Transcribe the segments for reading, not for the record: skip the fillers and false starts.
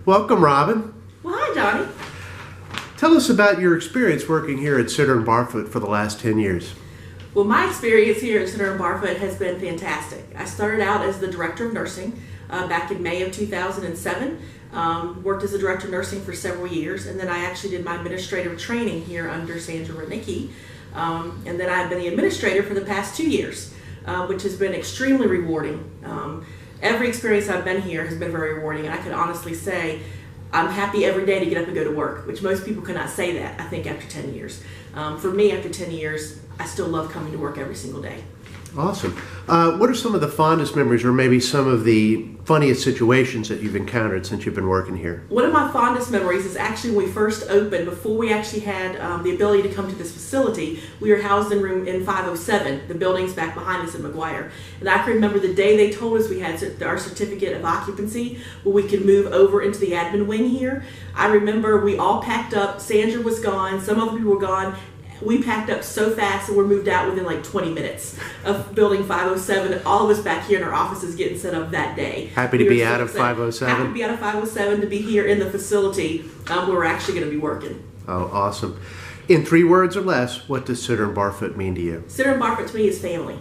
Welcome, Robin. Well, hi, Johnny. Tell us about your experience working here at Center and Barfoot for the last 10 years. Well, my experience here at Center and Barfoot has been fantastic. I started out as the Director of Nursing back in May of 2007. Worked as a Director of Nursing for several years, and then I actually did my administrative training here under Sandra Rudnicki. And then I've been the administrator for the past 2 years, which has been extremely rewarding. Every experience I've been here has been very rewarding, and I can honestly say I'm happy every day to get up and go to work, which most people cannot say that, I think, after 10 years. For me, after 10 years, I still love coming to work every single day. Awesome. What are some of the fondest memories or maybe some of the funniest situations that you've encountered since you've been working here? One of my fondest memories is actually when we first opened, before we actually had the ability to come to this facility. We were housed in room in 507, the building's back behind us in McGuire. And I can remember the day they told us we had our certificate of occupancy where we could move over into the admin wing here. I remember we all packed up. Sandra was gone, some other people were gone. We packed up so fast and we're moved out within like 20 minutes of building 507. All of us back here in our offices getting set up that day. Happy to be out of 507? Happy to be out of 507, to be here in the facility where we're actually going to be working. Oh, awesome. In 3 words or less, what does Center and Barfoot mean to you? Center and Barfoot to me is family.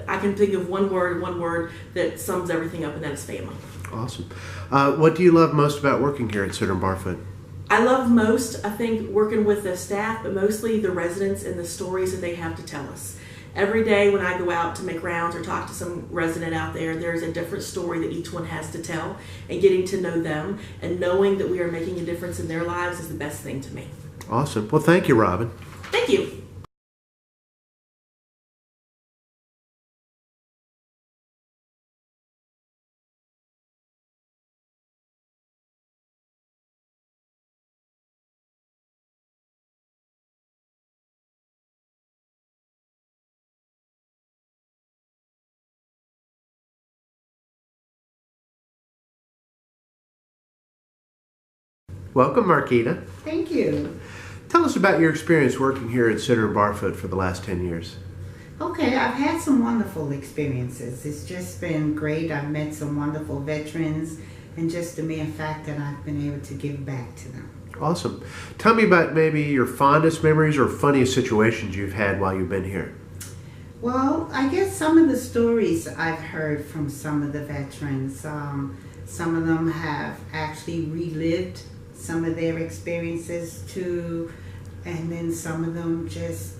I can think of one word that sums everything up, and that is family. Awesome. What do you love most about working here at Center and Barfoot? I love most, I think, working with the staff, but mostly the residents and the stories that they have to tell us. Every day when I go out to make rounds or talk to some resident out there, there's a different story that each one has to tell, and getting to know them and knowing that we are making a difference in their lives is the best thing to me. Awesome. Well, thank you, Robin. Thank you. Welcome, Marquita. Thank you. Tell us about your experience working here at Center and Barfoot for the last 10 years. Okay, I've had some wonderful experiences. It's just been great. I've met some wonderful veterans, and just the mere fact that I've been able to give back to them. Awesome. Tell me about maybe your fondest memories or funniest situations you've had while you've been here. Well, I guess some of the stories I've heard from some of the veterans, some of them have actually relived some of their experiences too, and then some of them just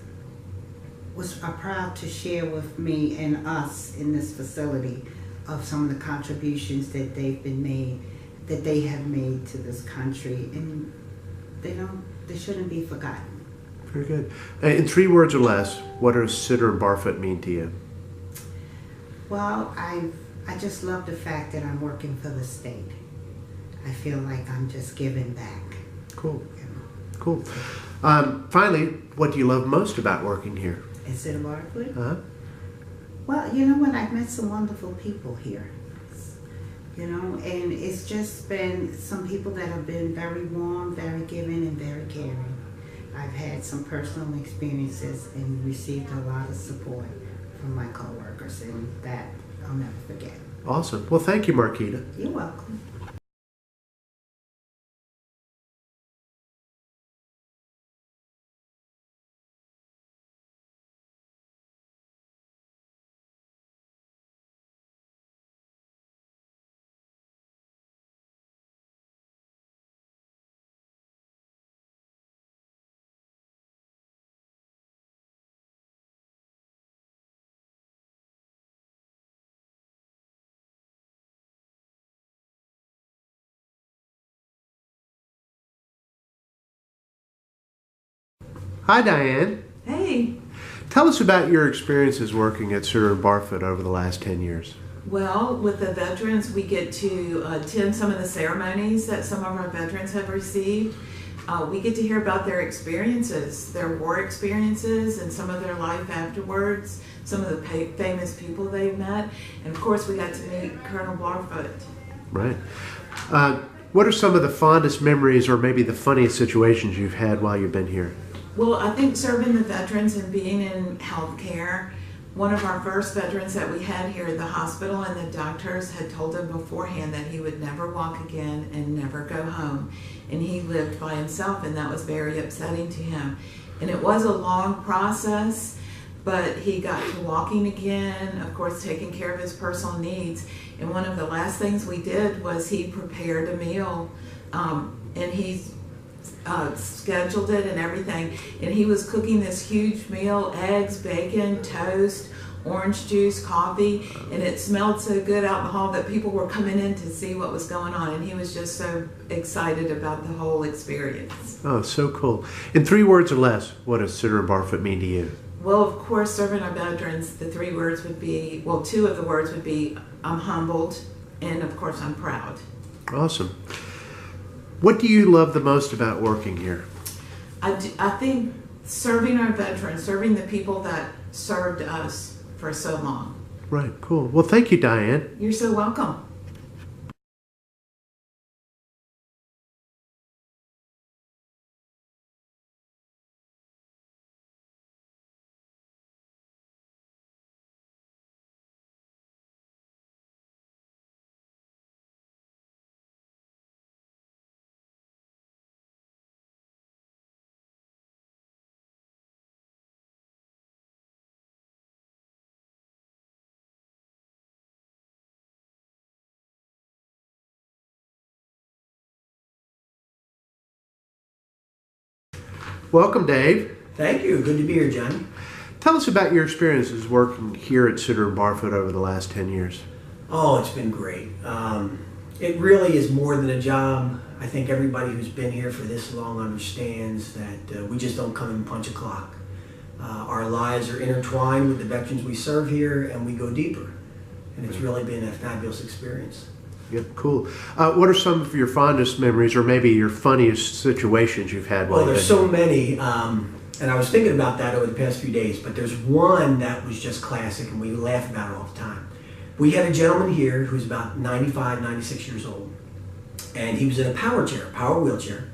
are proud to share with me and us in this facility of some of the contributions that they have made to this country, and they shouldn't be forgotten. Very good. In 3 words or less, what does Center and Barfoot mean to you? Well, I just love the fact that I'm working for the state. I feel like I'm just giving back. Cool. Cool. Finally, what do you love most about working here? Is it a Barfoot? Uh-huh. Well, you know what? I've met some wonderful people here. And it's just been some people that have been very warm, very giving, and very caring. I've had some personal experiences and received a lot of support from my coworkers, and that I'll never forget. Awesome. Well, thank you, Marquita. You're welcome. Hi, Diane. Hey. Tell us about your experiences working at Center and Barfoot over the last 10 years. Well, with the veterans, we get to attend some of the ceremonies that some of our veterans have received. We get to hear about their experiences, their war experiences, and some of their life afterwards, some of the famous people they've met. And of course, we got to meet Colonel Barfoot. Right. What are some of the fondest memories or maybe the funniest situations you've had while you've been here? Well, I think serving the veterans and being in healthcare, one of our first veterans that we had here at the hospital, and the doctors had told him beforehand that he would never walk again and never go home. And he lived by himself, and that was very upsetting to him. And it was a long process, but he got to walking again, of course, taking care of his personal needs. And one of the last things we did was he prepared a meal, and he's scheduled it and everything, and he was cooking this huge meal: eggs, bacon, toast, orange juice, coffee, and it smelled so good out in the hall that people were coming in to see what was going on, and he was just so excited about the whole experience. Oh, so cool. In 3 words or less, what does Senator Barfoot mean to you? Well, of course, serving our veterans, the 3 words would be, well, 2 of the words would be, I'm humbled, and of course, I'm proud. Awesome. What do you love the most about working here? I think serving our veterans, serving the people that served us for so long. Right, cool. Well, thank you, Diane. You're so welcome. Welcome, Dave. Thank you. Good to be here, Johnny. Tell us about your experiences working here at Senator Barfoot over the last 10 years. Oh, it's been great. It really is more than a job. I think everybody who's been here for this long understands that we just don't come and punch a clock. Our lives are intertwined with the veterans we serve here, and we go deeper. And it's really been a fabulous experience. Yep, cool. What are some of your fondest memories, or maybe your funniest situations you've had? Well, there's so many, and I was thinking about that over the past few days, but there's one that was just classic, and we laugh about it all the time. We had a gentleman here who's about 95, 96 years old, and he was in a power wheelchair,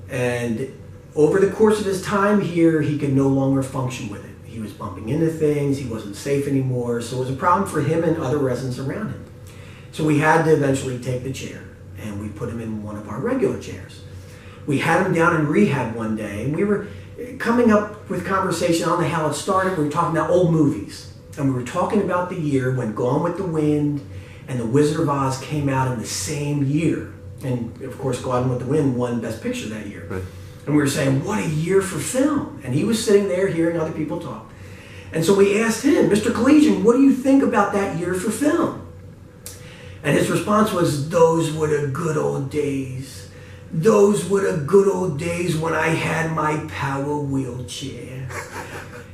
and over the course of his time here, he could no longer function with it. He was bumping into things, he wasn't safe anymore, so it was a problem for him and other residents around him. So we had to eventually take the chair, and we put him in one of our regular chairs. We had him down in rehab one day, and we were coming up with conversation. I don't know how it started. We were talking about old movies, and we were talking about the year when Gone with the Wind and The Wizard of Oz came out in the same year. And of course, Gone with the Wind won Best Picture that year. Right. And we were saying, what a year for film. And he was sitting there hearing other people talk. And so we asked him, Mr. Collegian, what do you think about that year for film? And his response was, those were the good old days. Those were the good old days when I had my power wheelchair.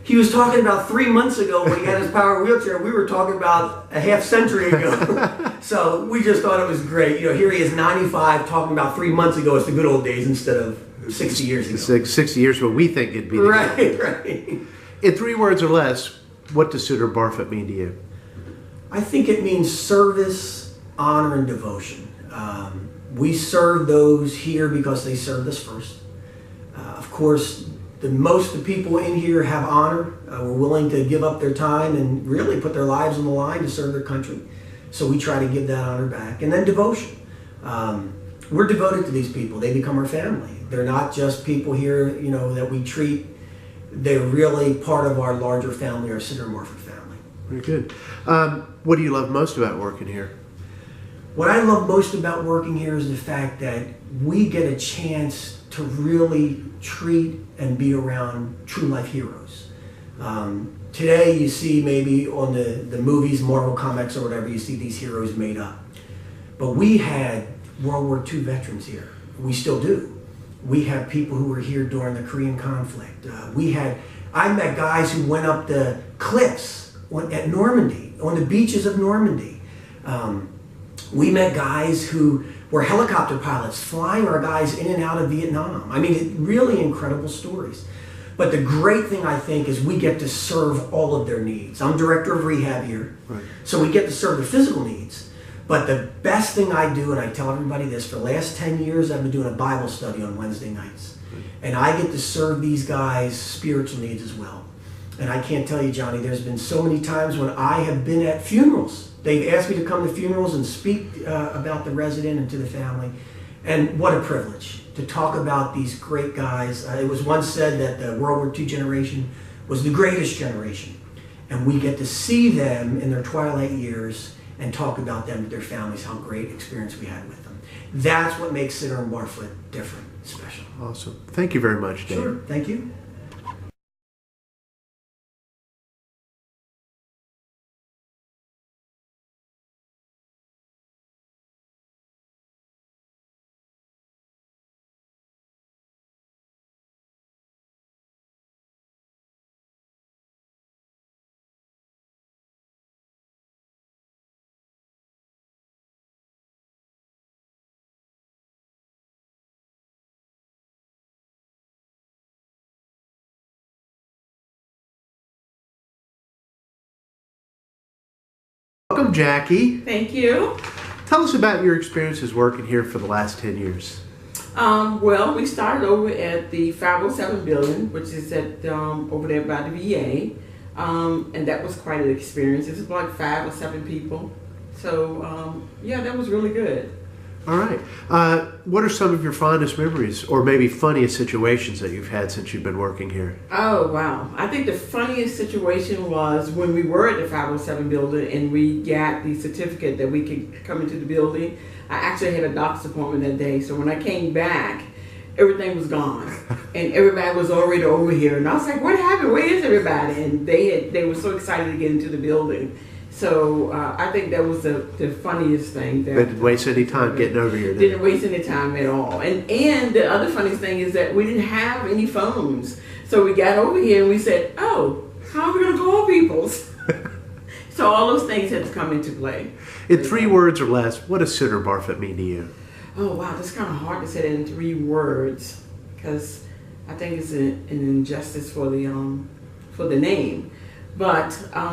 He was talking about 3 months ago when he had his power wheelchair. We were talking about a half century ago. So we just thought it was great. You know, here he is 95 talking about 3 months ago. It's the good old days instead of 60 years ago. 60 years, what we think it'd be. Right. In 3 words or less, what does Senator Barfoot mean to you? I think it means service, honor, and devotion. We serve those here because they served us first. Of course, most of the people in here have honor. We're willing to give up their time and really put their lives on the line to serve their country. So we try to give that honor back. And then devotion. We're devoted to these people. They become our family. They're not just people here, you know, that we treat. They're really part of our larger family, our Senator Barfoot family. Very good. What do you love most about working here? What I love most about working here is the fact that we get a chance to really treat and be around true life heroes. Today you see maybe on the movies, Marvel Comics or whatever, you see these heroes made up. But we had World War II veterans here. We still do. We have people who were here during the Korean conflict. I met guys who went up the cliffs at Normandy, on the beaches of Normandy. We met guys who were helicopter pilots flying our guys in and out of Vietnam. I mean, really incredible stories. But the great thing, I think, is we get to serve all of their needs. I'm director of rehab here, right. So we get to serve their physical needs. But the best thing I do, and I tell everybody this, for the last 10 years, I've been doing a Bible study on Wednesday nights. Right. And I get to serve these guys' spiritual needs as well. And I can't tell you, Johnny, there's been so many times when I have been at funerals. They've asked me to come to funerals and speak about the resident and to the family. And what a privilege to talk about these great guys. It was once said that the World War II generation was the greatest generation. And we get to see them in their twilight years and talk about them to their families, how great experience we had with them. That's what makes Center and Barfoot different, special. Awesome. Thank you very much, Dave. Sure, thank you. Welcome, Jackie. Thank you. Tell us about your experiences working here for the last 10 years. Well, we started over at the 507 building, which is at over there by the VA, and that was quite an experience. It was like 5 or 7 people, so yeah, that was really good. All right. What are some of your fondest memories or maybe funniest situations that you've had since you've been working here? Oh, wow. I think the funniest situation was when we were at the 507 building and we got the certificate that we could come into the building. I actually had a doctor's appointment that day, so when I came back, everything was gone. And everybody was already over here. And I was like, what happened? Where is everybody? And they were so excited to get into the building. So I think that was the funniest thing. They didn't waste any time getting over here. Didn't waste any time at all. And the other funniest thing is that we didn't have any phones. So we got over here and we said, oh, how are we going to call people? So all those things had to come into play. In 3 words or less, what does Center Barfoot mean to you? Oh, wow, that's kind of hard to say that in 3 words because I think it's an injustice for the name. But I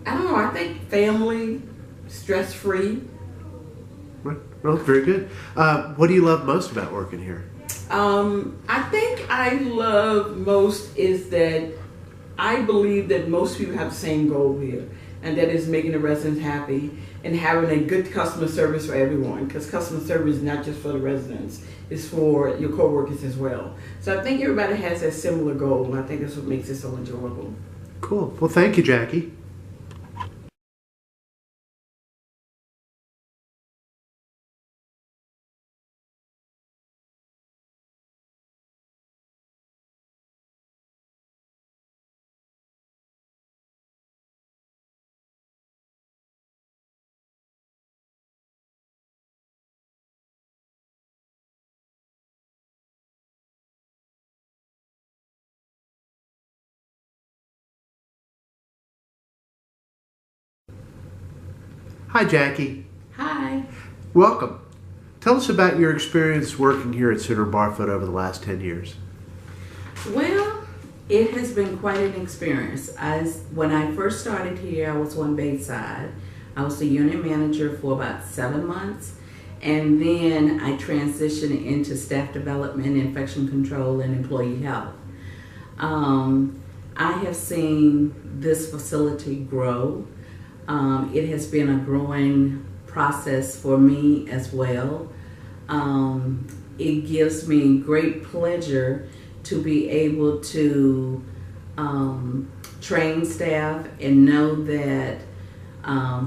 don't know, I think family, stress-free. Well, very good. What do you love most about working here? I think I love most is that I believe that most people have the same goal here, and that is making the residents happy and having a good customer service for everyone, because customer service is not just for the residents, it's for your coworkers as well. So I think everybody has that similar goal, and I think that's what makes it so enjoyable. Cool. Well, thank you, Jackie. Hi, Jackie. Hi. Welcome. Tell us about your experience working here at Center Barfoot over the last 10 years. Well, it has been quite an experience. When I first started here, I was on Bayside. I was the unit manager for about 7 months, and then I transitioned into staff development, infection control, and employee health. I have seen this facility grow. It has been a growing process for me as well. It gives me great pleasure to be able to train staff and know that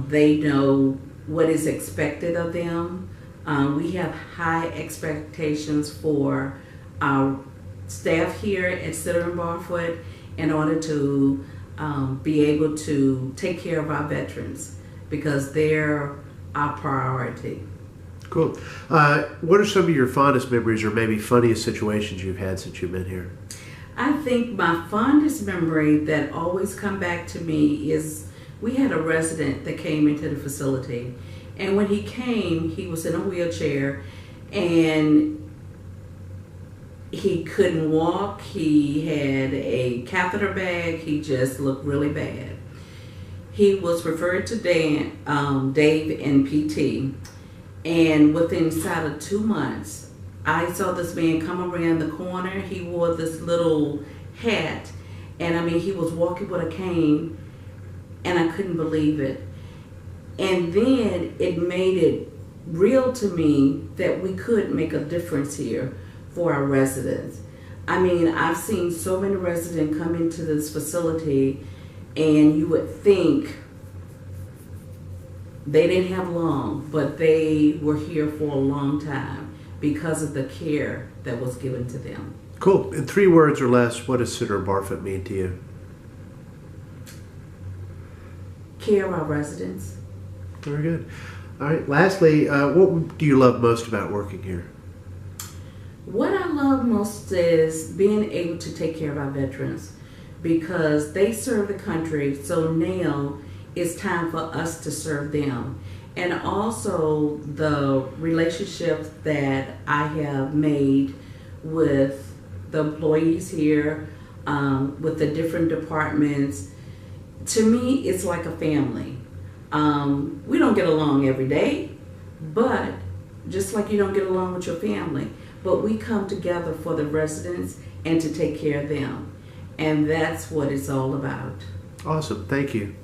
they know what is expected of them. We have high expectations for our staff here at Center and Barfoot in order to be able to take care of our veterans, because they're our priority. Cool. What are some of your fondest memories or maybe funniest situations you've had since you've been here? I think my fondest memory that always come back to me is we had a resident that came into the facility, and when he came, he was in a wheelchair and he couldn't walk. He had a catheter bag. He just looked really bad. He was referred to Dave in PT, and within inside of 2 months, I saw this man come around the corner. He wore this little hat, And I mean, he was walking with a cane, and I couldn't believe it. And then it made it real to me that we could make a difference here for our residents. I mean, I've seen so many residents come into this facility, and you would think they didn't have long, but they were here for a long time because of the care that was given to them. Cool. In 3 words or less, what does Center of Barfoot mean to you? Care of our residents. Very good. All right. Lastly, what do you love most about working here? What I love most is being able to take care of our veterans because they serve the country, so now it's time for us to serve them. And also the relationships that I have made with the employees here, with the different departments. To me, it's like a family. We don't get along every day, but just like you don't get along with your family, but we come together for the residents and to take care of them. And that's what it's all about. Awesome. Thank you.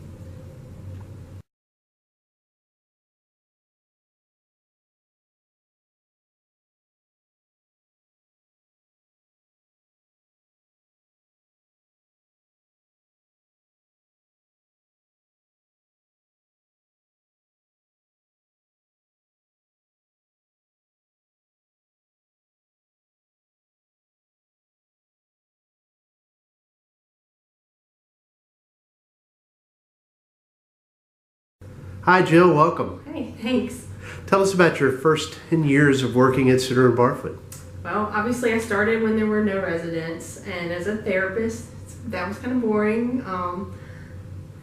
Hi, Jill. Welcome. Hey, thanks. Tell us about your first 10 years of working at Center of Barfoot. Well, obviously I started when there were no residents, and as a therapist, that was kind of boring.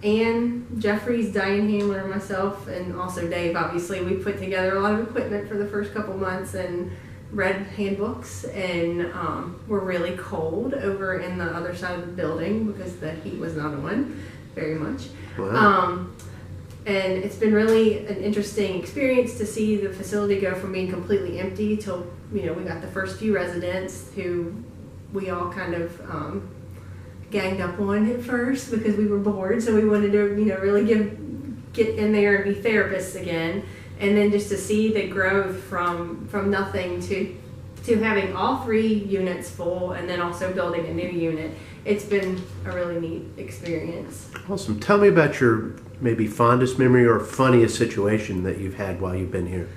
Ann, Jeffries, Diane Handler, myself, and also Dave, obviously, we put together a lot of equipment for the first couple months and read handbooks, and were really cold over in the other side of the building because the heat was not on very much. Wow. And it's been really an interesting experience to see the facility go from being completely empty till, we got the first few residents who we all kind of ganged up on at first because we were bored. So we wanted to, really get in there and be therapists again. And then just to see the growth from nothing to having all 3 units full and then also building a new unit. It's been a really neat experience. Awesome. Tell me about your maybe fondest memory or funniest situation that you've had while you've been here.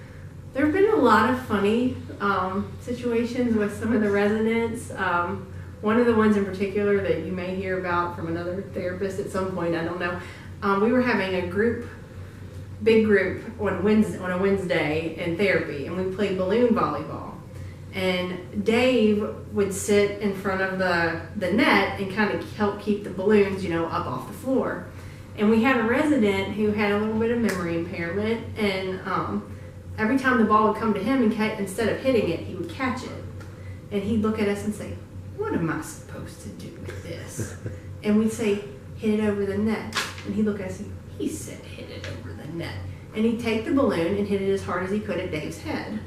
There have been a lot of funny situations with some of the residents. One of the ones in particular that you may hear about from another therapist at some point, I don't know. We were having a big group on a Wednesday in therapy, and we played balloon volleyball. And Dave would sit in front of the net and kind of help keep the balloons, up off the floor. And we had a resident who had a little bit of memory impairment, and every time the ball would come to him, instead of hitting it, he would catch it. And he'd look at us and say, "What am I supposed to do with this?" And we'd say, "Hit it over the net." And he'd look at us and he said, "Hit it over the net." And he'd take the balloon and hit it as hard as he could at Dave's head.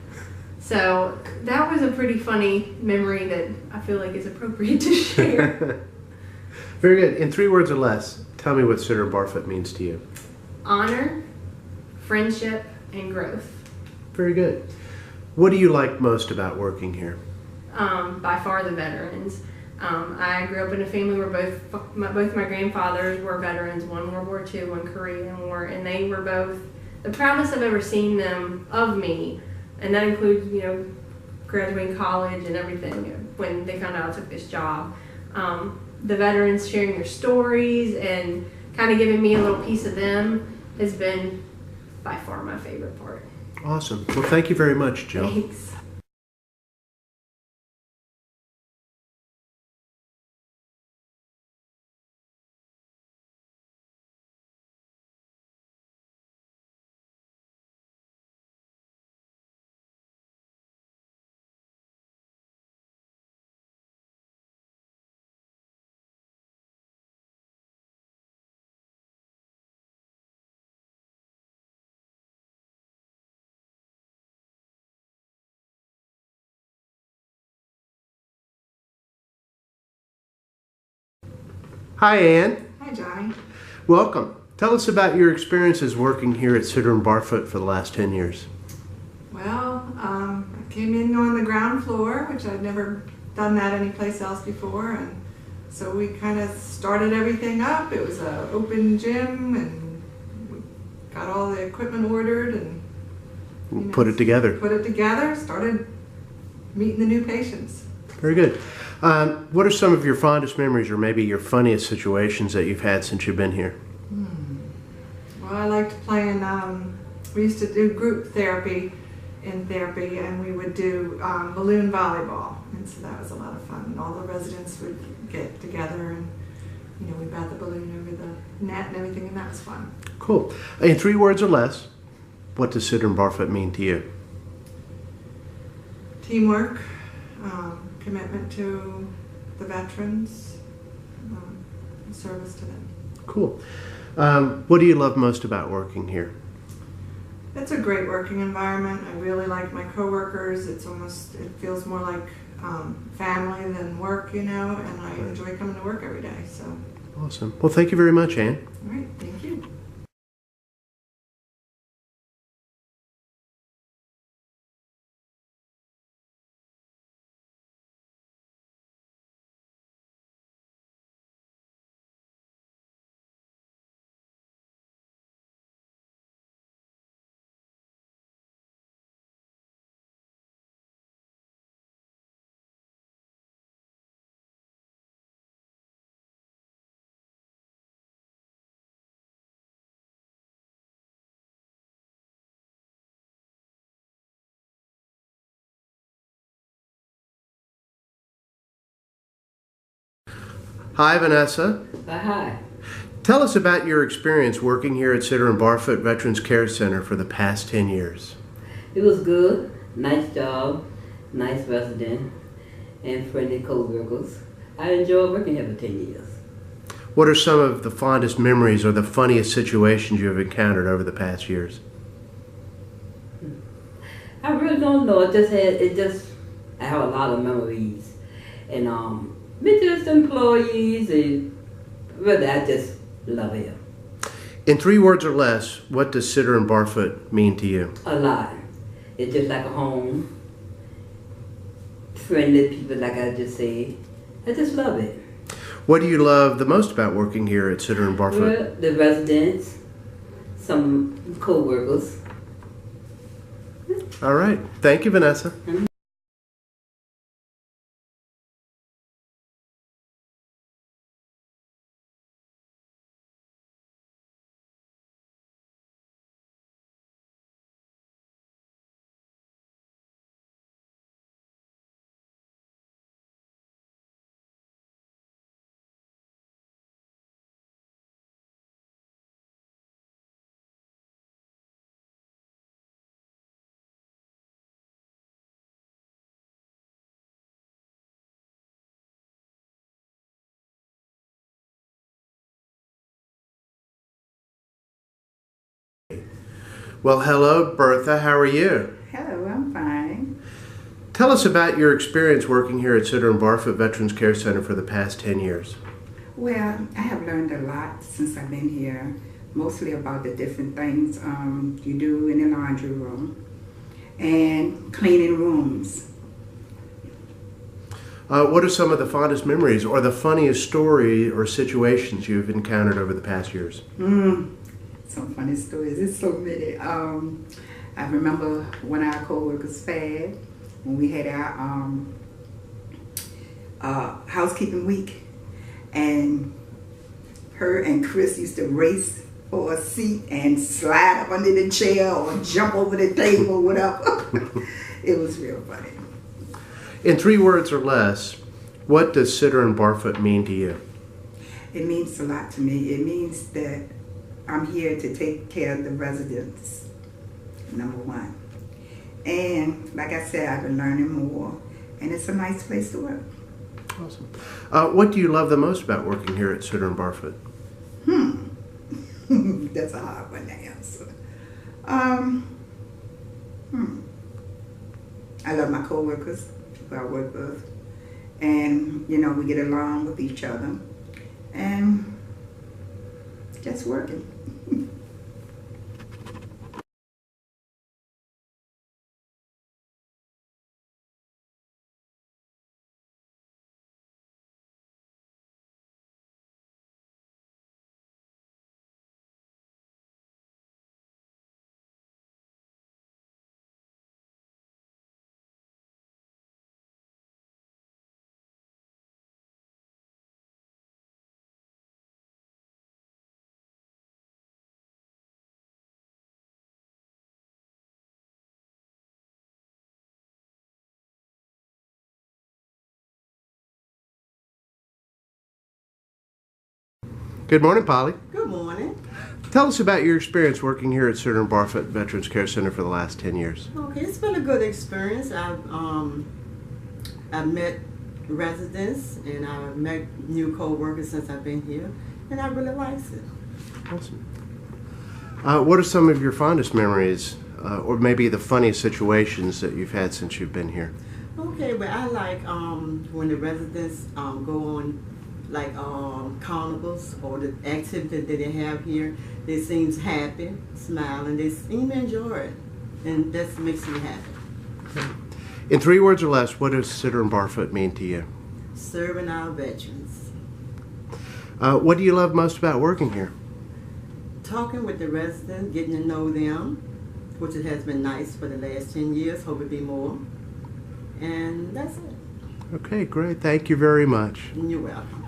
So that was a pretty funny memory that I feel like is appropriate to share. Very good. In 3 words or less, tell me what Center of Barfoot means to you. Honor, friendship, and growth. Very good. What do you like most about working here? By far the veterans. I grew up in a family where both my grandfathers were veterans, one World War II, one Korean War, and they were both the proudest I've ever seen them of me, and that includes, graduating college and everything when they found out I took this job. The veterans sharing their stories and kind of giving me a little piece of them has been by far my favorite part. Awesome. Well, thank you very much, Jill. Thanks. Hi, Ann. Hi, Johnny. Welcome. Tell us about your experiences working here at Sitter and Barfoot for the last 10 years. Well, I came in on the ground floor, which I'd never done that anyplace else before, and so we kind of started everything up. It was an open gym, and we got all the equipment ordered, and Put it together. started meeting the new patients. Very good. What are some of your fondest memories or maybe your funniest situations that you've had since you've been here? Well, I liked playing, we used to do group therapy in therapy, and we would do balloon volleyball, and so that was a lot of fun. And all the residents would get together, and we bat the balloon over the net and everything, and that was fun. Cool. In 3 words or less, what does Sitter and Barfoot mean to you? Teamwork, commitment to the veterans, and service to them. Cool. What do you love most about working here? It's a great working environment. I really like my coworkers. It feels more like family than work, and I enjoy coming to work every day. So. Awesome. Well, thank you very much, Ann. All right, thank you. Hi, Vanessa. Hi. Tell us about your experience working here at Sitter and Barfoot Veterans Care Center for the past 10 years. It was good, nice job, nice resident, and friendly co-workers. I enjoyed working here for 10 years. What are some of the fondest memories or the funniest situations you have encountered over the past years? I really don't know. I have a lot of memories, and with just employees, and really, I just love it. In 3 words or less, what does Sitter and Barfoot mean to you? A lot. It's just like a home. Friendly people, like I just said. I just love it. What do you love the most about working here at Sitter and Barfoot? Well, the residents, some co-workers. All right. Thank you, Vanessa. Well, hello, Bertha. How are you? Hello, I'm fine. Tell us about your experience working here at Sitter and Barfoot Veterans Care Center for the past 10 years. Well, I have learned a lot since I've been here, mostly about the different things you do in the laundry room and cleaning rooms. What are some of the fondest memories or the funniest story or situations you've encountered over the past years? Some funny stories. There's so many. I remember one of our co-workers, Fad, when we had our housekeeping week, and her and Chris used to race for a seat and slide up under the chair or jump over the table, whatever. It was real funny. In 3 words or less, what does Sitter and Barfoot mean to you? It means a lot to me. It means that I'm here to take care of the residents, number one. And like I said, I've been learning more, and it's a nice place to work. Awesome. What do you love the most about working here at Sitter and Barfoot? That's a hard one to answer. I love my coworkers, who I work with, and we get along with each other. and just working. Good morning, Polly. Good morning. Tell us about your experience working here at Center and Barfoot Veterans Care Center for the last 10 years. Okay, it's been a good experience. I've met residents and I've met new co-workers since I've been here, and I really like it. Awesome. What are some of your fondest memories, or maybe the funniest situations that you've had since you've been here? Okay, but I like when the residents go on like carnivals or the activities that they have here. They seem happy, smiling, they seem to enjoy it, and that makes me happy. In 3 words or less, what does Center and Barfoot mean to you? Serving our veterans. What do you love most about working here? Talking with the residents, getting to know them, which it has been nice for the last 10 years, hope it be more. And that's it. Okay, great. Thank you very much. You're welcome.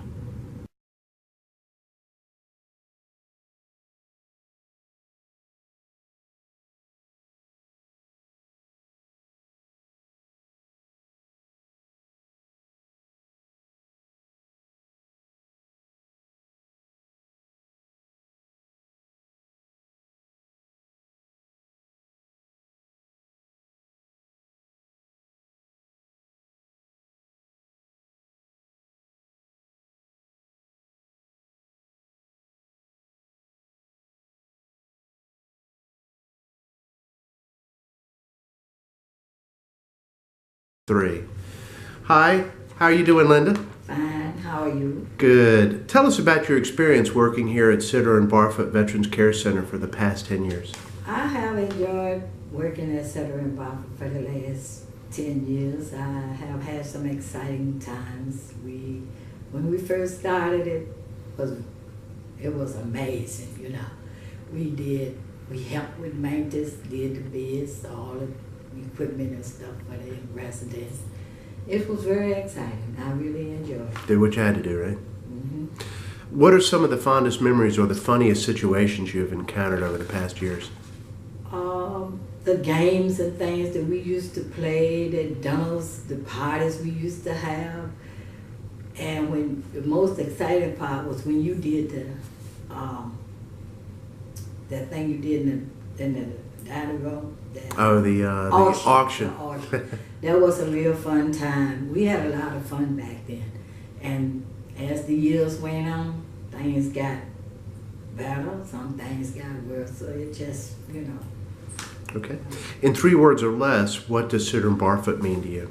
Three. Hi, how are you doing, Linda? Fine, how are you? Good. Tell us about your experience working here at Center and Barfoot Veterans Care Center for the past 10 years. I have enjoyed working at Center and Barfoot for the last 10 years. I have had some exciting times. When we first started, it was amazing, you know. We helped with maintenance, did the bids, all the equipment and stuff for the residents. It was very exciting. I really enjoyed it. Did what you had to do, right? Mm-hmm. What are some of the fondest memories or the funniest situations you have encountered over the past years? The games and things that we used to play, the dinners, the parties we used to have. And when the most exciting part was when you did that thing you did in the dining room. Oh, the auction. The auction. That was a real fun time. We had a lot of fun back then. And as the years went on, things got better, some things got worse. So it just, you know. Okay. In 3 words or less, what does Center and Barfoot mean to you?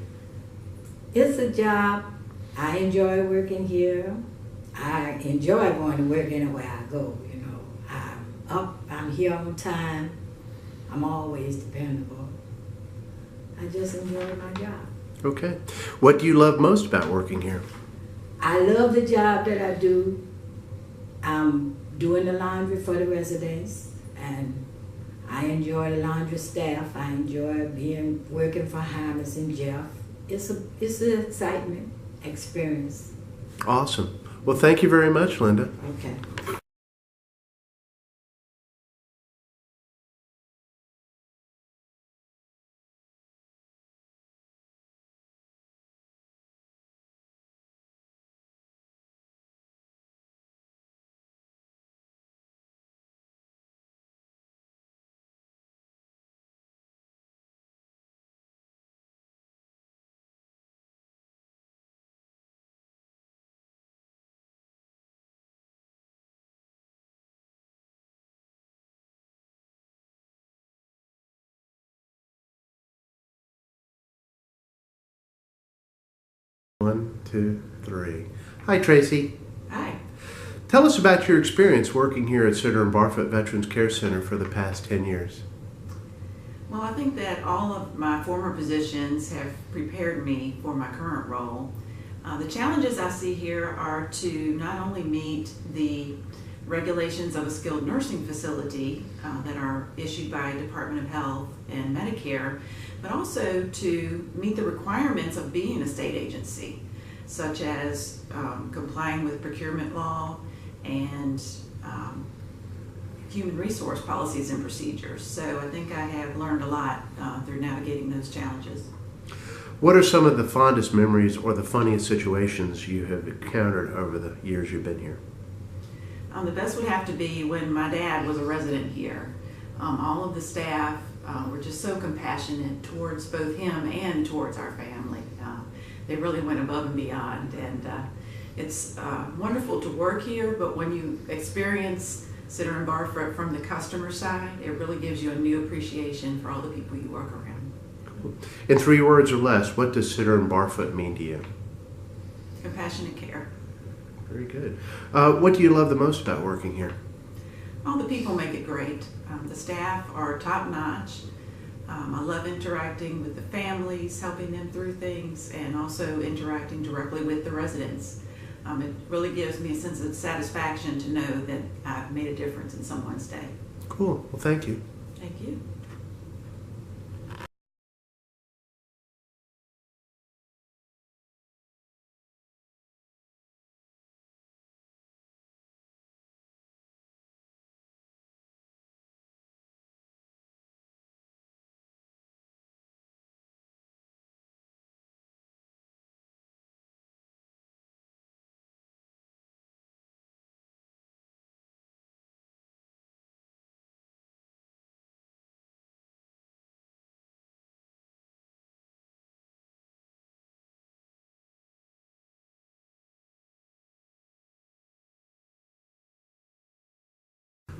It's a job. I enjoy working here. I enjoy going to work anywhere I go, you know. I'm here on time. I'm always dependable. I just enjoy my job. Okay. What do you love most about working here? I love the job that I do. I'm doing the laundry for the residents, and I enjoy the laundry staff. I enjoy working for Hymas and Jeff. It's an excitement experience. Awesome. Well, thank you very much, Linda. Okay. One, two, three. Hi, Tracy. Hi. Tell us about your experience working here at Center and Barfoot Veterans Care Center for the past 10 years. Well, I think that all of my former positions have prepared me for my current role. The challenges I see here are to not only meet the regulations of a skilled nursing facility that are issued by Department of Health and Medicare, but also to meet the requirements of being a state agency, such as complying with procurement law and human resource policies and procedures. So I think I have learned a lot through navigating those challenges. What are some of the fondest memories or the funniest situations you have encountered over the years you've been here? The best would have to be when my dad was a resident here. All of the staff were just so compassionate towards both him and towards our family. They really went above and beyond, and it's wonderful to work here, but when you experience Center and Barfoot from the customer side, it really gives you a new appreciation for all the people you work around. Cool. In 3 words or less, what does Center and Barfoot mean to you? Compassionate care. Very good. What do you love the most about working here? All the people make it great. The staff are top-notch. I love interacting with the families, helping them through things, and also interacting directly with the residents. It really gives me a sense of satisfaction to know that I've made a difference in someone's day. Cool. Well, thank you. Thank you.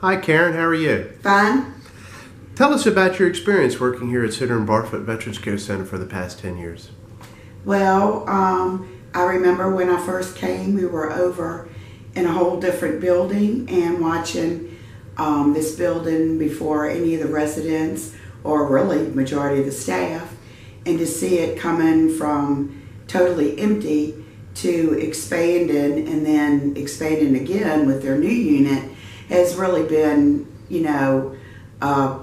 Hi, Karen. How are you? Fine. Tell us about your experience working here at Center and Barfoot Veterans Care Center for the past 10 years. Well, I remember when I first came, we were over in a whole different building and watching this building before any of the residents or really majority of the staff, and to see it coming from totally empty to expanding and then expanding again with their new unit has really been, you know, a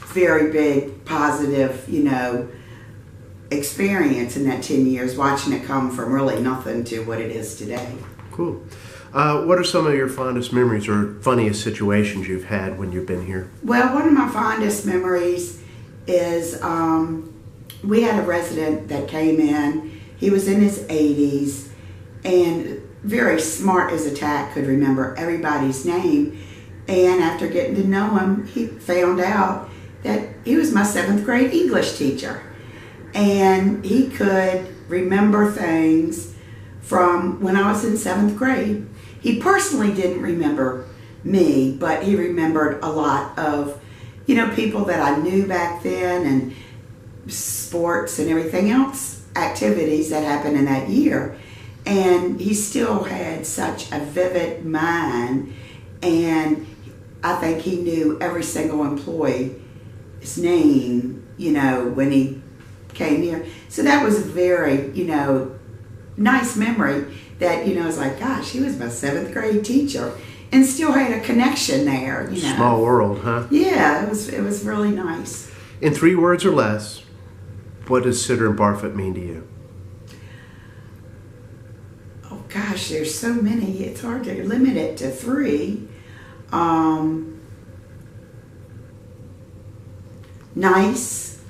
very big positive, you know, experience in that 10 years, watching it come from really nothing to what it is today. Cool. What are some of your fondest memories or funniest situations you've had when you've been here? Well, one of my fondest memories is we had a resident that came in. He was in his 80s and very smart as a tack, could remember everybody's name. And after getting to know him, he found out that he was my 7th grade English teacher. And he could remember things from when I was in 7th grade. He personally didn't remember me, but he remembered a lot of, you know, people that I knew back then and sports and everything else, activities that happened in that year. And he still had such a vivid mind, and I think he knew every single employee's name, you know, when he came here. So that was a very, you know, nice memory that, you know, it's like, gosh, he was my 7th grade teacher and still had a connection there, you know. Small world, huh? Yeah, it was really nice. In 3 words or less, what does Center and Barfoot mean to you? Oh gosh, there's so many. It's hard to limit it to 3. Nice,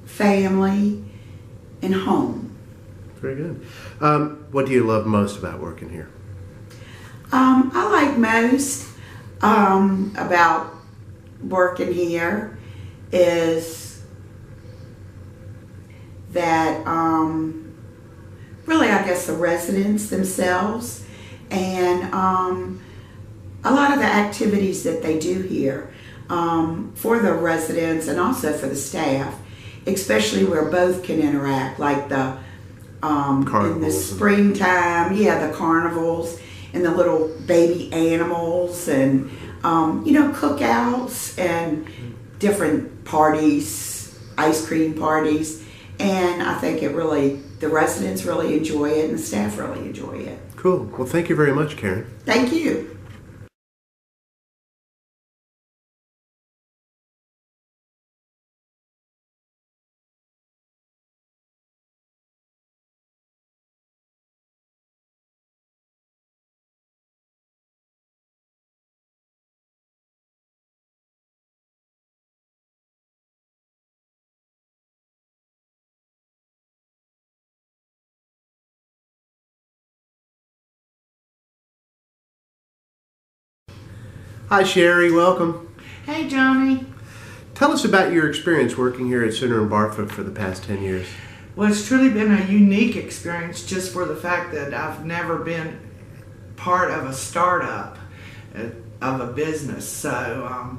family, and home. Very good. What do you love most about working here? I like most about working here is that really, I guess, the residents themselves and a lot of the activities that they do here for the residents and also for the staff, especially where both can interact, like the in the Carnivals. springtime. Yeah, the carnivals and the little baby animals and, cookouts and different parties, ice cream parties. And I think the residents really enjoy it and the staff really enjoy it. Cool. Well, thank you very much, Karen. Thank you. Hi, Sherry. Welcome. Hey, Johnny. Tell us about your experience working here at Center in Barfoot for the past 10 years. Well, it's truly been a unique experience just for the fact that I've never been part of a startup of a business. So,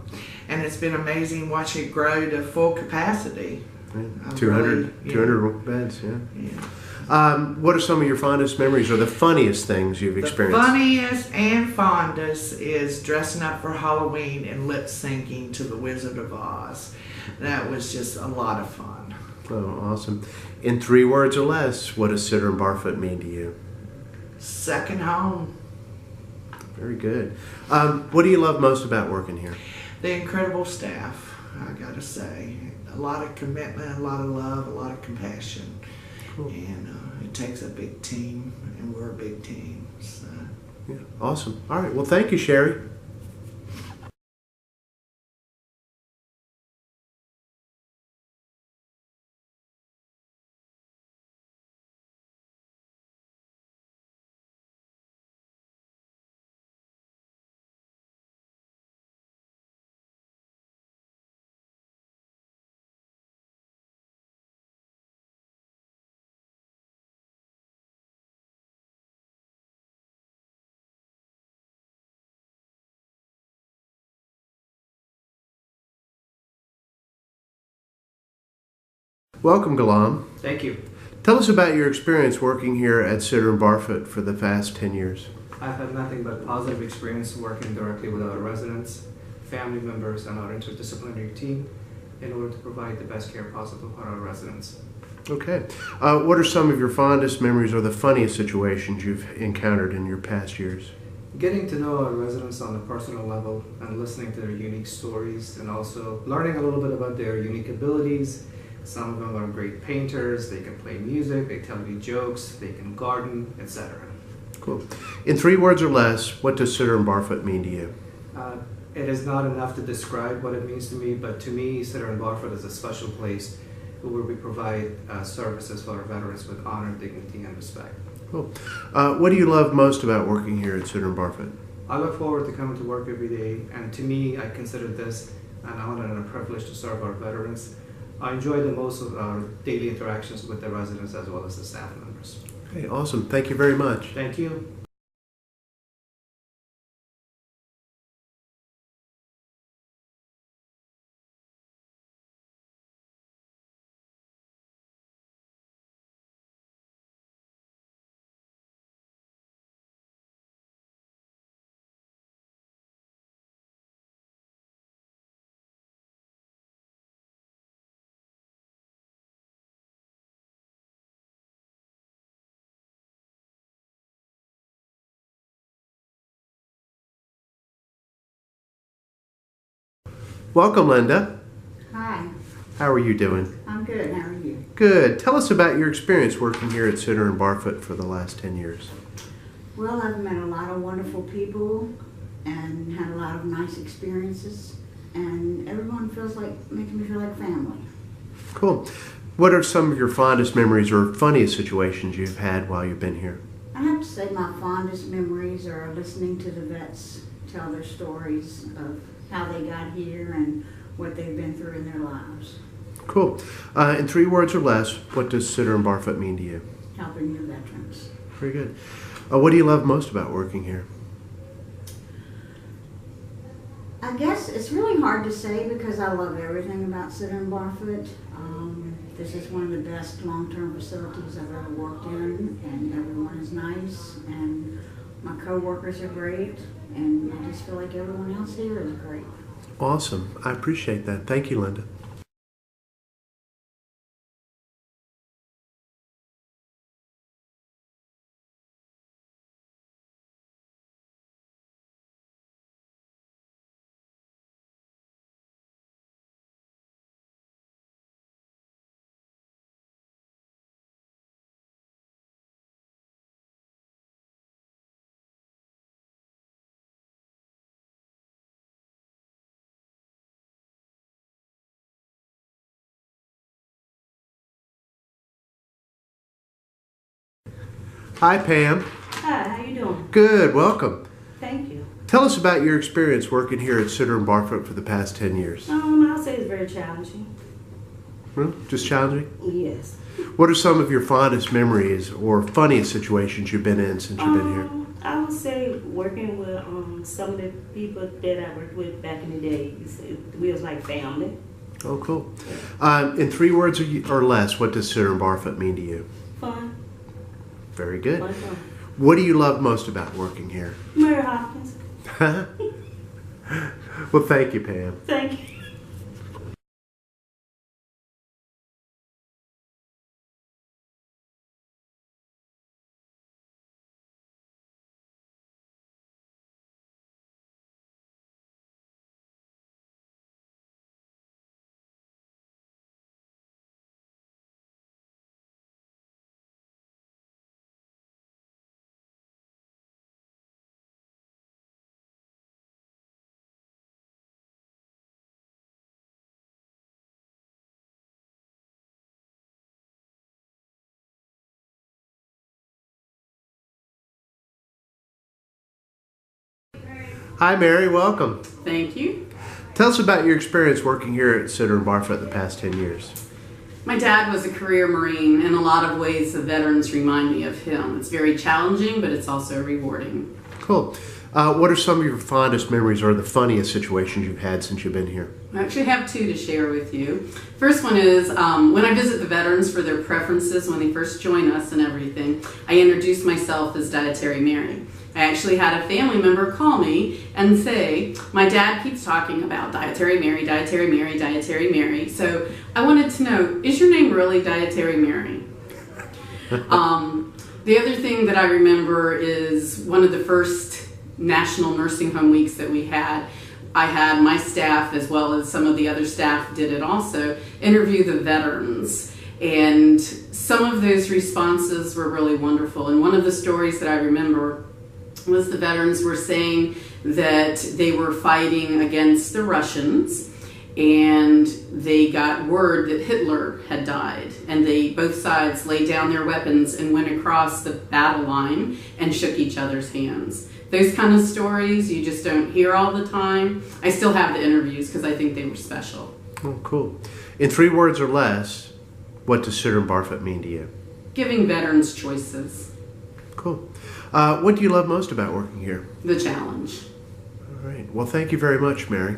and it's been amazing watching it grow to full capacity. Yeah, I've 200 beds, what are some of your fondest memories or the funniest things you've experienced? The funniest and fondest is dressing up for Halloween and lip syncing to The Wizard of Oz. That was just a lot of fun. Oh, awesome. In 3 words or less, what does Center in Barfoot mean to you? Second home. Very good. What do you love most about working here? The incredible staff, I gotta say. A lot of commitment, a lot of love, a lot of compassion. Cool. And it takes a big team, and we're a big team. So. Yeah, awesome. All right. Well, thank you, Sherry. Welcome, Galam. Thank you. Tell us about your experience working here at Center in Barfoot for the past 10 years. I've had nothing but positive experience working directly with our residents, family members, and our interdisciplinary team in order to provide the best care possible for our residents. Okay. What are some of your fondest memories or the funniest situations you've encountered in your past years? Getting to know our residents on a personal level and listening to their unique stories and also learning a little bit about their unique abilities. Some of them are great painters, they can play music, they tell you jokes, they can garden, etc. Cool. In 3 words or less, what does Center in Barfoot mean to you? It is not enough to describe what it means to me, but to me, Center in Barfoot is a special place where we provide services for our veterans with honor, dignity, and respect. Cool. What do you love most about working here at Center in Barfoot? I look forward to coming to work every day, and to me, I consider this an honor and a privilege to serve our veterans. I enjoy the most of our daily interactions with the residents as well as the staff members. Okay, awesome. Thank you very much. Thank you. Welcome, Linda. Hi, How are you doing? I'm good. How are you? Good. Tell us about your experience working here at Center in Barfoot for the last 10 years. Well, I've met a lot of wonderful people and had a lot of nice experiences, and everyone makes me feel like family. Cool. What are some of your fondest memories or funniest situations you've had while you've been here? I have to say my fondest memories are listening to the vets tell their stories of how they got here and what they've been through in their lives. Cool. In 3 words or less, what does Center in Barfoot mean to you? Helping the veterans. Very good. What do you love most about working here? I guess it's really hard to say because I love everything about Center in Barfoot. This is one of the best long-term facilities I've ever worked in, and everyone is nice, and my coworkers are great, and I just feel like everyone else here is great. Awesome. I appreciate that. Thank you, Linda. Hi, Pam. Hi, how you doing? Good. Welcome. Thank you. Tell us about your experience working here at Sitter and Barfoot for the past 10 years. I'll say it's very challenging. Well, just challenging? Yes. What are some of your fondest memories or funniest situations you've been in since you've been here? I would say working with some of the people that I worked with back in the day, we was like family. Oh, cool. In 3 words or less, what does Sitter and Barfoot mean to you? Fun. Very good. Fun. What do you love most about working here? Mary Hopkins. Well, thank you, Pam. Thank you. Hi, Mary. Welcome. Thank you. Tell us about your experience working here at Sitter and Barfoot the past 10 years. My dad was a career Marine. In a lot of ways, the veterans remind me of him. It's very challenging, but it's also rewarding. Cool. What are some of your fondest memories or the funniest situations you've had since you've been here? I actually have 2 to share with you. First one is when I visit the veterans for their preferences when they first join us and everything, I introduce myself as Dietary Mary. I actually had a family member call me and say, my dad keeps talking about Dietary Mary, Dietary Mary, Dietary Mary. So I wanted to know, is your name really Dietary Mary? The other thing that I remember is one of the first National Nursing Home Weeks that we had. I had my staff, as well as some of the other staff did it also, interview the veterans. And some of those responses were really wonderful. And one of the stories that I remember was the veterans were saying that they were fighting against the Russians and they got word that Hitler had died, and they both sides laid down their weapons and went across the battle line and shook each other's hands. Those kind of stories you just don't hear all the time. I still have the interviews because I think they were special. Oh, cool. In 3 words or less, what does Sitter and Barfoot mean to you? Giving veterans choices. Cool. What do you love most about working here? The challenge. All right. Well, thank you very much, Mary.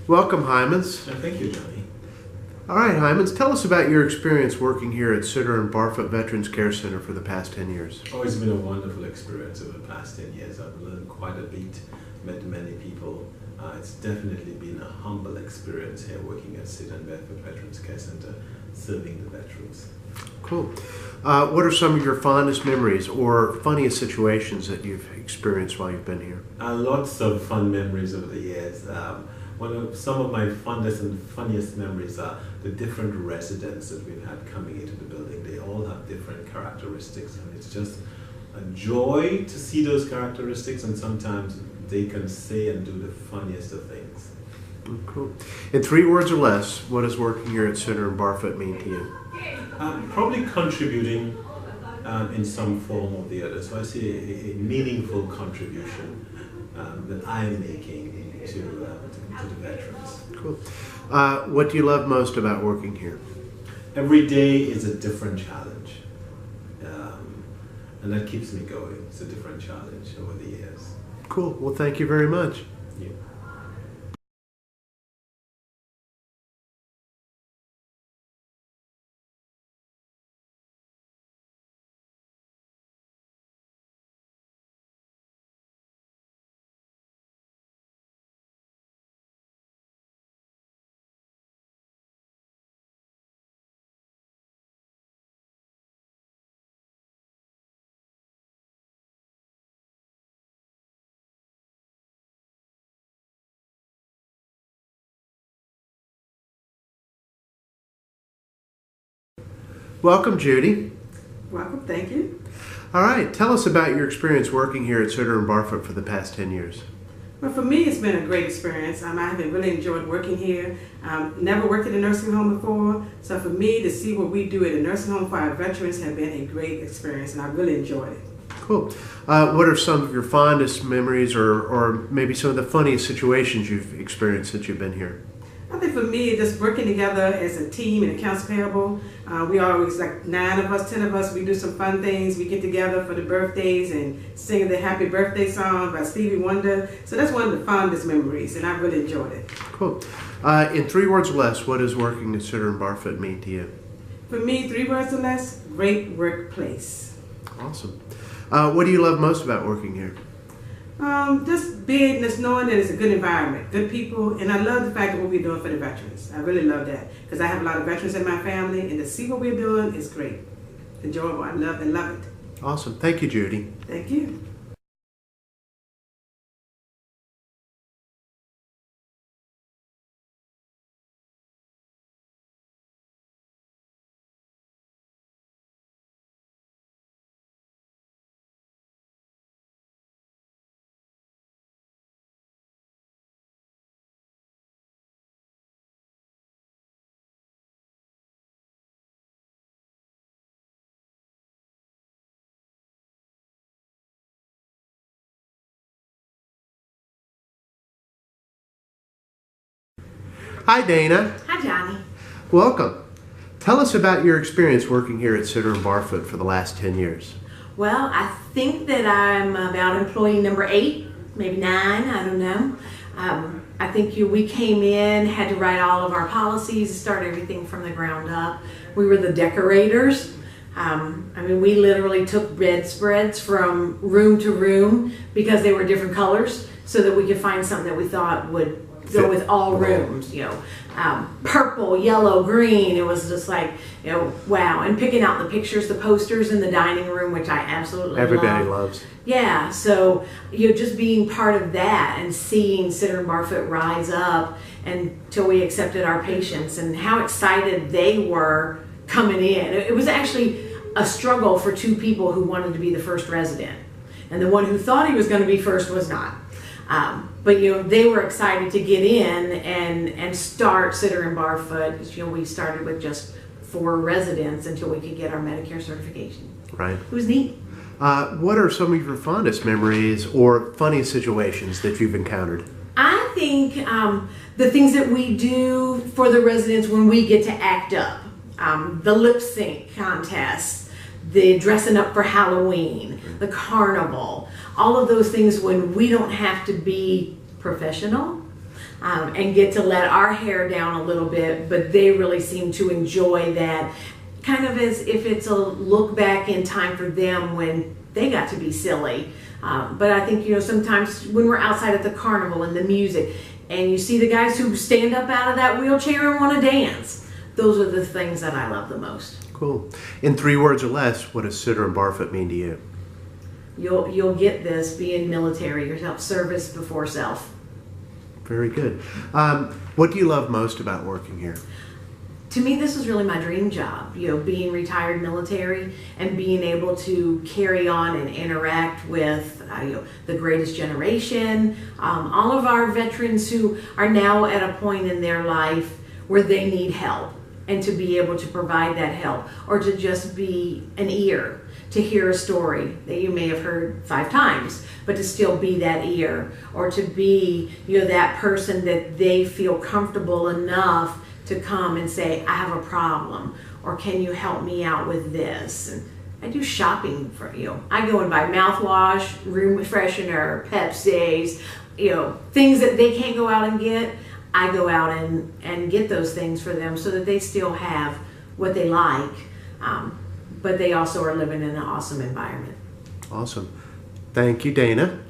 Welcome, Hymans. Thank you, Johnny. All right, Hymans, tell us about your experience working here at Sitter and Barfoot Veterans Care Center for the past 10 years. Oh, it's been a wonderful experience over the past 10 years. I've learned quite a bit, met many people. It's definitely been a humble experience here working at Sitter and Barfoot Veterans Care Center, serving the veterans. Cool. What are some of your fondest memories or funniest situations that you've experienced while you've been here? Lots of fun memories over the years. Some of my fondest and funniest memories are the different residents that we've had coming into the building. They all have different characteristics, and it's just a joy to see those characteristics, and sometimes they can say and do the funniest of things. Cool. In 3 words or less, what does working here at Center and Barfoot mean to you? Probably contributing in some form or the other. So I see a meaningful contribution that I'm making to the veterans. Cool. What do you love most about working here? Every day is a different challenge, and that keeps me going. It's a different challenge over the years. Cool. Well, thank you very much. Yeah. Welcome, Judy. Welcome, thank you. All right, tell us about your experience working here at Sutter and Barfoot for the past 10 years. Well, for me, it's been a great experience. I have really enjoyed working here. Never worked in a nursing home before, so for me to see what we do at a nursing home for our veterans has been a great experience, and I really enjoyed it. Cool. What are some of your fondest memories or maybe some of the funniest situations you've experienced since you've been here? I think for me, just working together as a team in accounts payable, we always, like 9 of us, 10 of us, we do some fun things. We get together for the birthdays and sing the happy birthday song by Stevie Wonder. So that's one of the fondest memories, and I really enjoyed it. Cool. In 3 words or less, what does working at Sutter and Barfoot mean to you? For me, 3 words or less, great workplace. Awesome. What do you love most about working here? Just knowing that it's a good environment, good people, and I love the fact that what we're doing for the veterans. I really love that because I have a lot of veterans in my family, and to see what we're doing is great. Enjoyable. I love it. Awesome. Thank you, Judy. Thank you. Hi, Dana. Hi, Johnny. Welcome. Tell us about your experience working here at Sutter and Barfoot for the last 10 years. Well, I think that I'm about employee number 8, maybe 9, I don't know. I think we came in, had to write all of our policies, start everything from the ground up. We were the decorators. We literally took bedspreads from room to room because they were different colors so that we could find something that we thought would go with all rooms, purple, yellow, green. It was just like, wow. And picking out the pictures, the posters in the dining room, which I absolutely Everybody love. loves. Yeah, so just being part of that and seeing Sutter and Barfoot rise up until we accepted our patients and how excited they were coming in. It was actually a struggle for 2 people who wanted to be the first resident. And the one who thought he was going to be first was not. But they were excited to get in and start Sutter and Barfoot. We started with just 4 residents until we could get our Medicare certification. Right. It was neat. What are some of your fondest memories or funniest situations that you've encountered? I think the things that we do for the residents when we get to act up, the lip sync contest, the dressing up for Halloween, the carnival, all of those things when we don't have to be professional and get to let our hair down a little bit, but they really seem to enjoy that, kind of as if it's a look back in time for them when they got to be silly. But I think, sometimes when we're outside at the carnival and the music and you see the guys who stand up out of that wheelchair and want to dance, those are the things that I love the most. Cool. In 3 words or less, what does Sutter and Barfoot mean to you? You'll get this being military yourself, service before self. Very good. What do you love most about working here? to me, this is really my dream job, being retired military and being able to carry on and interact with the greatest generation, all of our veterans who are now at a point in their life where they need help, and to be able to provide that help, or to just be an ear to hear a story that you may have heard 5 times, but to still be that ear, or to be that person that they feel comfortable enough to come and say, I have a problem, or can you help me out with this? And I do shopping for I go and buy mouthwash, room freshener, Pepsis, things that they can't go out and get. I go out and get those things for them so that they still have what they like, but they also are living in an awesome environment. Awesome. Thank you, Dana.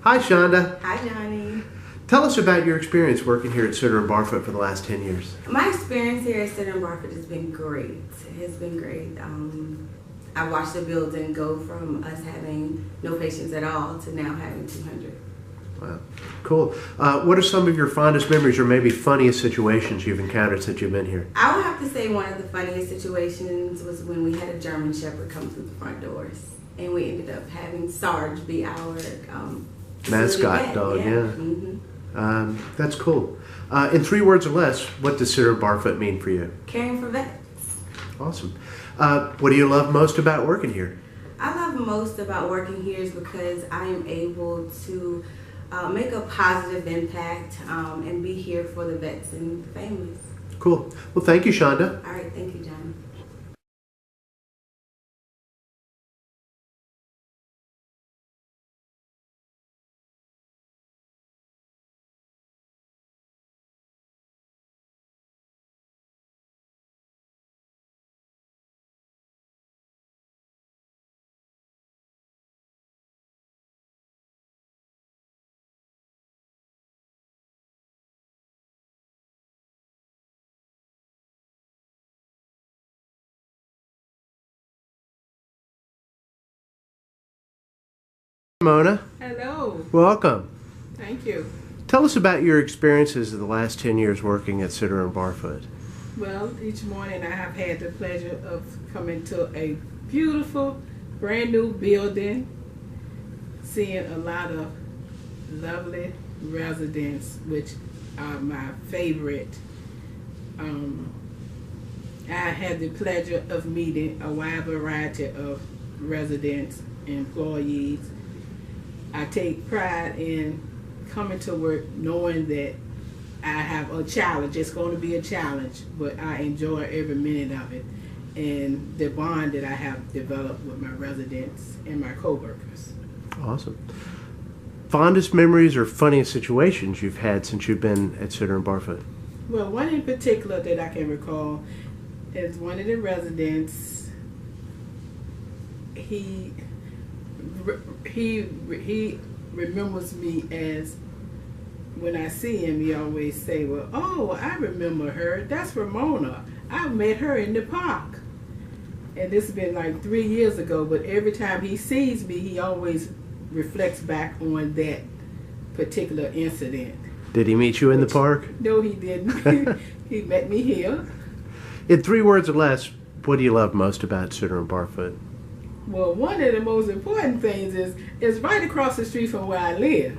Hi, Shonda. Hi, Johnny. Tell us about your experience working here at Sitter and Barfoot for the last 10 years. My experience here at Sitter and Barfoot has been great. It has been great. I watched the building go from us having no patients at all to now having 200. Wow, cool. What are some of your fondest memories or maybe funniest situations you've encountered since you've been here? I would have to say one of the funniest situations was when we had a German Shepherd come through the front doors, and we ended up having Sarge be our mascot dog, yeah. Mm-hmm. That's cool. In 3 words or less, what does Sitter and Barfoot mean for you? Caring for vets. Awesome. What do you love most about working here? I love most about working here is because I am able to make a positive impact and be here for the vets and families. Cool. Well, thank you, Shonda. All right, thank you, Johnny. Mona. Hello. Welcome. Thank you. Tell us about your experiences of the last 10 years working at Sitter and Barfoot. Well, each morning I have had the pleasure of coming to a beautiful, brand new building, seeing a lot of lovely residents, which are my favorite. I had the pleasure of meeting a wide variety of residents, employees. I take pride in coming to work knowing that I have a challenge. It's going to be a challenge, but I enjoy every minute of it, and the bond that I have developed with my residents and my coworkers. Awesome. Fondest memories or funniest situations you've had since you've been at Sitter and Barfoot? Well, one in particular that I can recall is one of the residents. He remembers me as, when I see him, he always say, well, oh, I remember her. That's Ramona. I met her in the park. And this has been like 3 years ago, but every time he sees me, he always reflects back on that particular incident. Did he meet you in the park? No, he didn't. He met me here. In 3 words or less, what do you love most about Sitter and Barfoot? Well, one of the most important things is right across the street from where I live.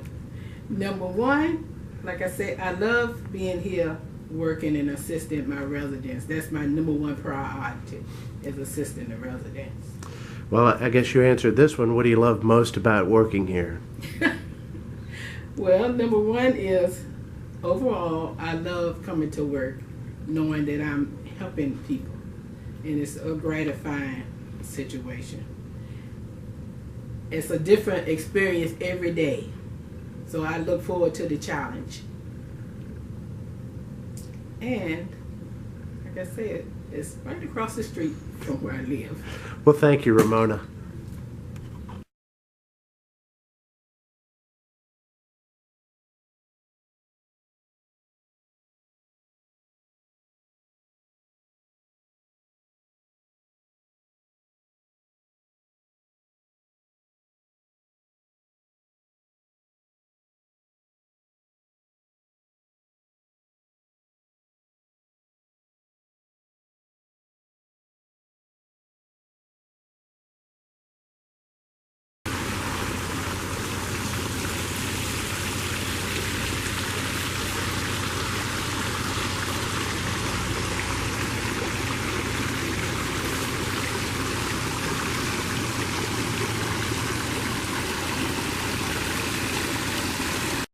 Number one, like I said, I love being here working and assisting my residents. That's my number one priority, is assisting the residents. Well, I guess you answered this one. What do you love most about working here? Well, number one is, overall, I love coming to work knowing that I'm helping people, and it's a gratifying situation. It's a different experience every day, So I look forward to the challenge. And like I said, it's right across the street from where I live. Well, thank you, Ramona.